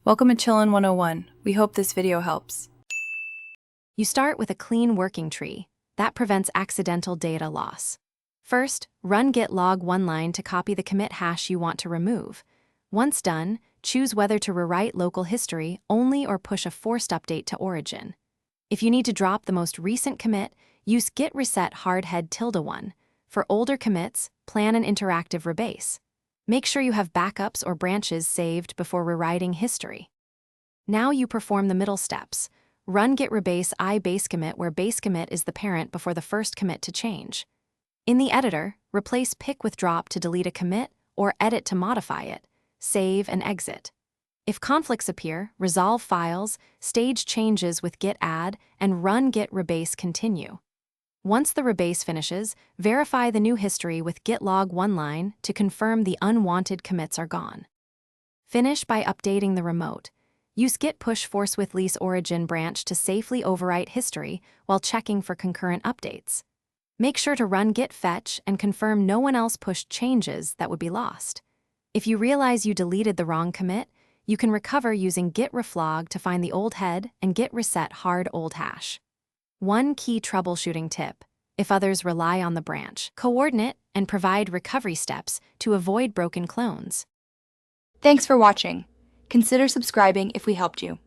Welcome to Chillin' 101. We hope this video helps. You start with a clean working tree. That prevents accidental data loss. First, run git log one line to copy the commit hash you want to remove. Once done, choose whether to rewrite local history only or push a forced update to origin. If you need to drop the most recent commit, use git reset hardhead -1. For older commits, plan an interactive rebase. Make sure you have backups or branches saved before rewriting history. Now you perform the middle steps. Run git rebase I base commit where base commit is the parent before the first commit to change. In the editor, replace pick with drop to delete a commit or edit to modify it. Save and exit. If conflicts appear, resolve files, stage changes with git add, and run git rebase continue. Once the rebase finishes, verify the new history with git log one line to confirm the unwanted commits are gone. Finish by updating the remote. Use git push force with lease origin branch to safely overwrite history while checking for concurrent updates. Make sure to run git fetch and confirm no one else pushed changes that would be lost. If you realize you deleted the wrong commit, you can recover using git reflog to find the old head and git reset hard old hash. One key troubleshooting tip: if others rely on the branch, coordinate and provide recovery steps to avoid broken clones. Thanks for watching. Consider subscribing if we helped you.